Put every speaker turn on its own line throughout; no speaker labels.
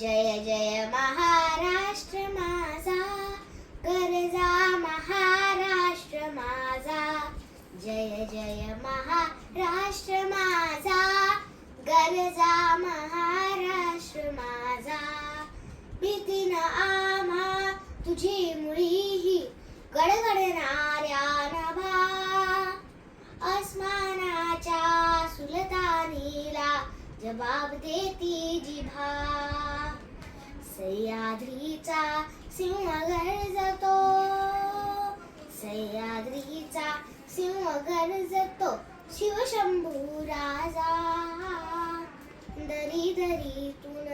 जय जय महाराष्ट्र माझा, गरजा महाराष्ट्र माझा. जय जय महाराष्ट्र माझा, गरजा महाराष्ट्र माझा. भीतीन आम्हा तुझी मुळीही गडगडणाऱ्या नभा, आसमानाच्या सुलतानीला जबाब देती जिभा. सह्याद्रीचा सिंह गर्जतो, सह्याद्रीचा सिंह गर्जतो, शिवशंभू राजा. दरी दरीतून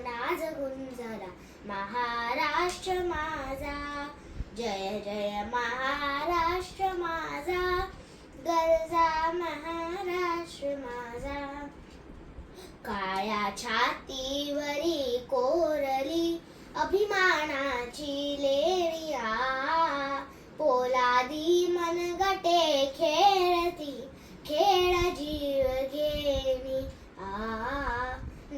नाद गुंजला महाराष्ट्र माझा. जय जय महाराष्ट्र माझा, गरजा महाराष्ट्र माझा. काळ्या छातीवरी कोरली अभिमानाची लेरिया, पोलादी मनगटे खेळती खेळ जीव घेणी.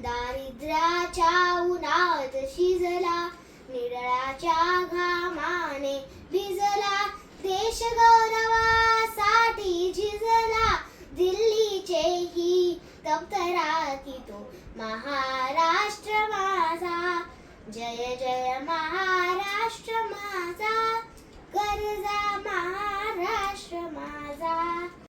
दारिद्र्याच्या उन्हात शिजला, निळाच्या घामाने भिजला, देश गौरवासाठी झिजला, दिल्लीचेही दप्तराती तो महाराष्ट्र माझा. जय जय महाराष्ट्र माझा, गरजा महाराष्ट्र माझा.